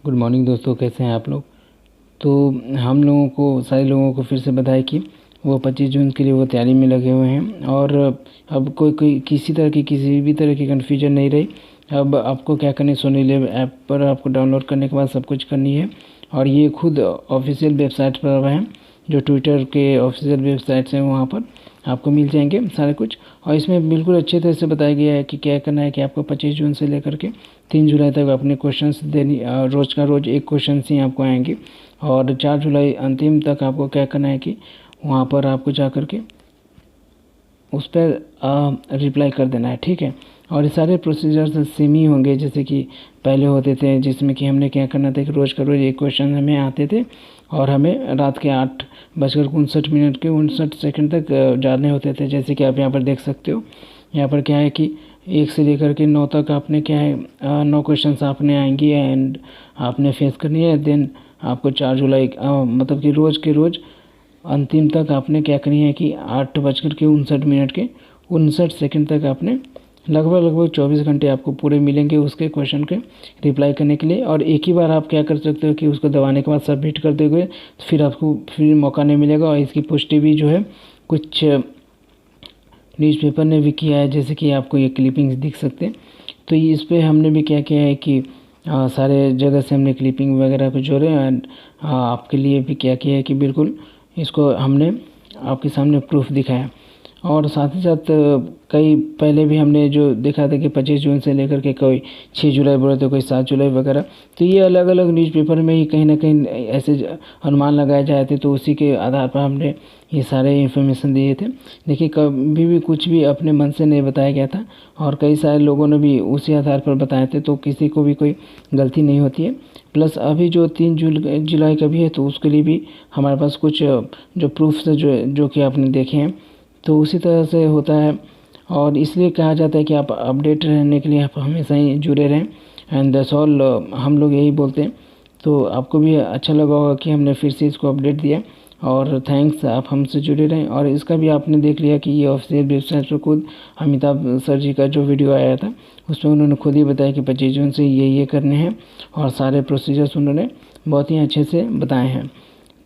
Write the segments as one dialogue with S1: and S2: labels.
S1: Good morning दोस्तों, कैसे हैं आप लोग। तो हम लोगों को सारे लोगों को फिर से बधाई कि वो 25 जून के लिए वो तैयारी में लगे हुए हैं। और अब कोई किसी भी तरह की कन्फ्यूजन नहीं रही। अब आपको क्या करनी है, सोनी लिव ऐप पर आपको डाउनलोड करने के बाद सब कुछ करनी है। और ये खुद ऑफिशियल वेबसाइट पर है, जो ट्विटर के ऑफिशियल वेबसाइट्स हैं वहाँ पर आपको मिल जाएंगे सारे कुछ। और इसमें बिल्कुल अच्छे तरह से बताया गया है कि क्या करना है कि आपको 25 जून से लेकर के 3 जुलाई तक अपने क्वेश्चंस देनी, रोज़ का रोज़ एक क्वेश्चन ही आपको आएंगे। और 4 जुलाई अंतिम तक आपको क्या करना है कि वहाँ पर आपको जा कर के उस पर रिप्लाई कर देना है, ठीक है। और ये सारे प्रोसीजर्स सेम ही होंगे जैसे कि पहले होते थे, जिसमें कि हमने क्या करना था कि रोज़ का रोज़ एक क्वेश्चन हमें आते थे और हमें रात के 8:59 के 59 सेकंड तक जाने होते थे। जैसे कि आप यहाँ पर देख सकते हो, यहाँ पर क्या है कि 1 से लेकर के 9 तक आपने क्या है 9 क्वेश्चंस आपने आएंगी एंड आपने फेस करनी है। देन आपको 4 जुलाई मतलब कि रोज़ के रोज़ अंतिम तक आपने क्या करनी है कि 8:59 के 59 सेकंड तक आपने लगभग 24 घंटे आपको पूरे मिलेंगे उसके क्वेश्चन के रिप्लाई करने के लिए। और एक ही बार आप क्या कर सकते हो कि उसको दबाने के बाद सबमिट कर दोगे, फिर आपको फिर मौका नहीं मिलेगा। और इसकी पुष्टि भी जो है कुछ न्यूज़पेपर ने भी किया है, जैसे कि आपको ये क्लिपिंग्स दिख सकते हैं। तो इस पे हमने भी क्या किया है कि सारे जगह से हमने क्लिपिंग वगैरह को जोड़े एंड आपके लिए भी क्या किया है कि बिल्कुल इसको हमने आपके सामने प्रूफ दिखाया। और साथ ही साथ कई पहले भी हमने जो देखा था कि 25 जून से लेकर के कोई 6 जुलाई बोले तो कोई 7 जुलाई वगैरह। तो ये अलग अलग न्यूज़पेपर में ही कहीं ना कहीं ऐसे अनुमान लगाए जाए थे, तो उसी के आधार पर हमने ये सारे इन्फॉर्मेशन दिए थे। देखिए, कभी भी कुछ भी अपने मन से नहीं बताया गया था और कई सारे लोगों ने भी उसी आधार पर बताए थे, तो किसी को भी कोई गलती नहीं होती है। प्लस अभी जो 3 जुलाई का भी है, तो उसके लिए भी हमारे पास कुछ जो प्रूफ्स है जो कि आपने देखे हैं, तो उसी तरह से होता है। और इसलिए कहा जाता है कि आप अपडेट रहने के लिए आप हमेशा ही जुड़े रहें एंड दैट्स ऑल, हम लोग यही बोलते हैं। तो आपको भी अच्छा लगा होगा कि हमने फिर से इसको अपडेट दिया और थैंक्स, आप हमसे जुड़े रहें। और इसका भी आपने देख लिया कि ये ऑफिशियल वेबसाइट पर खुद अमिताभ सर जी का जो वीडियो आया था उसमें उन्होंने खुद ही बताया कि 25 जून से ये करने हैं और सारे प्रोसीजर्स उन्होंने बहुत ही अच्छे से बताए हैं।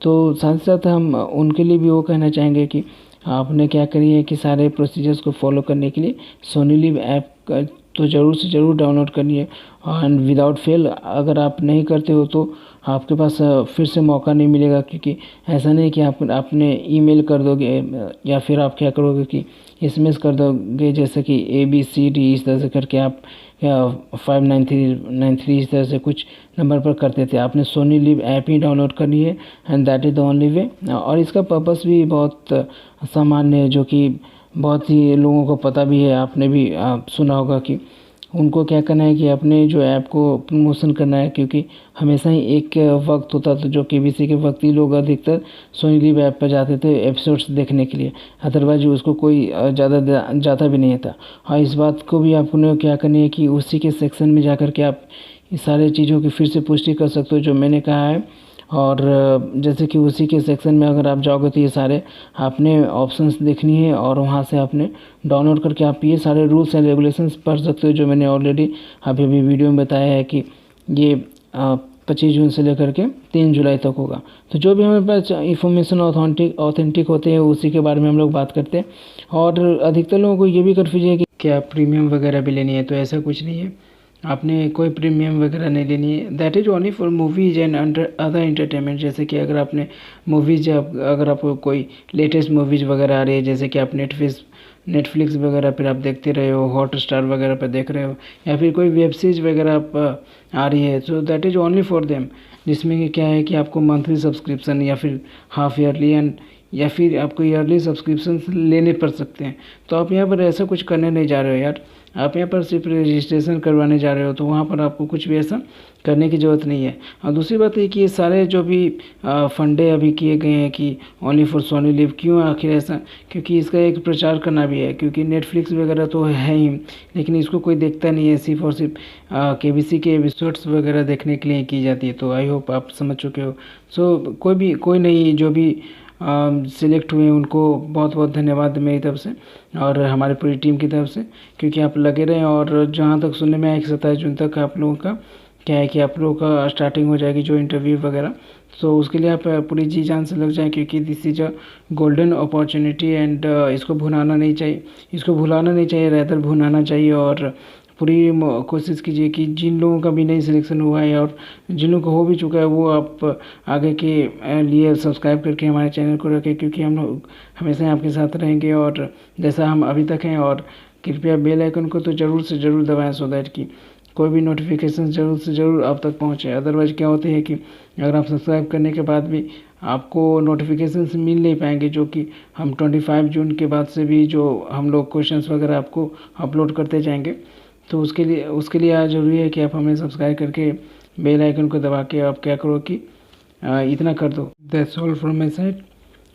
S1: तो साथ साथ हम उनके लिए भी वो कहना चाहेंगे कि आपने क्या करिए कि सारे प्रोसीजर्स को फॉलो करने के लिए सोनी लिव ऐप का तो ज़रूर से ज़रूर डाउनलोड करनी है। एंड विदाउट फेल अगर आप नहीं करते हो तो आपके पास फिर से मौका नहीं मिलेगा, क्योंकि ऐसा नहीं कि आपने ईमेल कर दोगे या फिर आप क्या करोगे कि एसएमएस कर दोगे, जैसे कि ABCD इस तरह से करके आप 5993 इस तरह से कुछ नंबर पर करते थे। आपने सोनी लिव ऐप ही डाउनलोड करनी है and that is the only way. और इसका पर्पस भी बहुत सामान्य है, जो कि बहुत ही लोगों को पता भी है। आपने भी सुना होगा कि उनको क्या करना है कि अपने जो ऐप को प्रमोशन करना है, क्योंकि हमेशा ही एक वक्त होता था जो केबीसी के वक्त ही लोग अधिकतर सोनी लिव ऐप पर जाते थे एपिसोड्स देखने के लिए, अदरवाइज उसको कोई ज़्यादा जाता भी नहीं था। और इस बात को भी आपने क्या करनी है कि उसी के सेक्शन में जा कर के आप इस सारे चीज़ों की फिर से पुष्टि कर सकते हो जो मैंने कहा है। और जैसे कि उसी के सेक्शन में अगर आप जाओगे तो ये सारे आपने ऑप्शंस देखनी है और वहाँ से आपने डाउनलोड करके आप ये सारे रूल्स एंड रेगुलेशंस पढ़ सकते हो, जो मैंने ऑलरेडी अभी भी वीडियो में बताया है कि ये 25 जून से लेकर के 3 जुलाई तक होगा। तो जो भी हमारे पास इन्फॉर्मेशन ऑथेंटिक होते हैं उसी के बारे में हम लोग बात करते हैं। और अधिकतर लोगों को ये भी कन्फ्यूजन है कि क्या प्रीमियम वगैरह भी लेनी है, तो ऐसा कुछ नहीं है। आपने कोई प्रीमियम वगैरह नहीं लेनी है। That is only for movies and other entertainment. जैसे कि अगर आपने मूवीज़ अगर आपको कोई लेटेस्ट मूवीज़ वगैरह आ रही है, जैसे कि आप नेटफ्लिक्स वगैरह पर आप देखते रहे हो, हॉटस्टार वगैरह पर देख रहे हो, या फिर कोई वेब सीरीज वगैरह आप आ रही है, so that is only for them. जिसमें कि क्या है कि आपको मंथली सब्सक्रिप्शन या फिर हाफ ईयरली एंड या फिर आपको ईयरली सब्सक्रिप्शन लेने पड़ सकते हैं। तो आप यहाँ पर ऐसा कुछ करने नहीं जा रहे हो यार, आप यहाँ पर सिर्फ रजिस्ट्रेशन करवाने जा रहे हो, तो वहाँ पर आपको कुछ भी ऐसा करने की ज़रूरत नहीं है। और दूसरी बात है कि ये सारे जो भी फंडे अभी किए गए हैं कि ओनली फॉर सोनी लिव, क्यों आखिर ऐसा? क्योंकि इसका एक प्रचार करना भी है, क्योंकि नेटफ्लिक्स वगैरह तो है ही, लेकिन इसको कोई देखता नहीं है, सिर्फ और सिर्फ केबीसी के एपिसोड्स वगैरह देखने के लिए की जाती है। तो आई होप आप समझ चुके हो। सो कोई नहीं, जो भी सिलेक्ट हुए उनको बहुत बहुत धन्यवाद मेरी तरफ से और हमारी पूरी टीम की तरफ से, क्योंकि आप लगे रहें। और जहाँ तक सुनने में आया कि 27 जून तक आप लोगों का क्या है कि आप लोगों का स्टार्टिंग हो जाएगी जो इंटरव्यू वगैरह। सो उसके लिए आप पूरी जी जान से लग जाएं, क्योंकि this is a golden opportunity and इसको भुलाना नहीं चाहिए, इसको भुलाना नहीं चाहिए, रैदर भुनाना चाहिए। और पूरी कोशिश कीजिए कि जिन लोगों का भी नहीं सिलेक्शन हुआ है और जिन लोगों को हो भी चुका है वो आप आगे के लिए सब्सक्राइब करके हमारे चैनल को रखें, क्योंकि हम लोग हमेशा आपके साथ रहेंगे और जैसा हम अभी तक हैं। और कृपया बेल आइकन को तो ज़रूर से ज़रूर दबाएं, सो दैट कि कोई भी नोटिफिकेशन ज़रूर से ज़रूर आप तक पहुँचे। अदरवाइज़ क्या होती है कि अगर आप सब्सक्राइब करने के बाद भी आपको नोटिफिकेशंस मिल नहीं पाएंगे, जो कि हम 25 जून के बाद से भी जो हम लोग क्वेश्चंस वगैरह आपको अपलोड करते जाएंगे। तो उसके लिए आज ज़रूरी है कि आप हमें सब्सक्राइब करके बेल आइकन को दबा के आप क्या करो कि इतना कर दो। That's all from my side.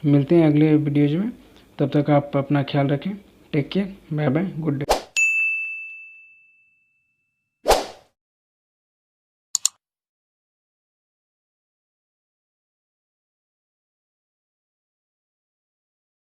S1: मिलते हैं अगले वीडियोज में, तब तक आप अपना ख्याल रखें। Take care, bye bye, good day.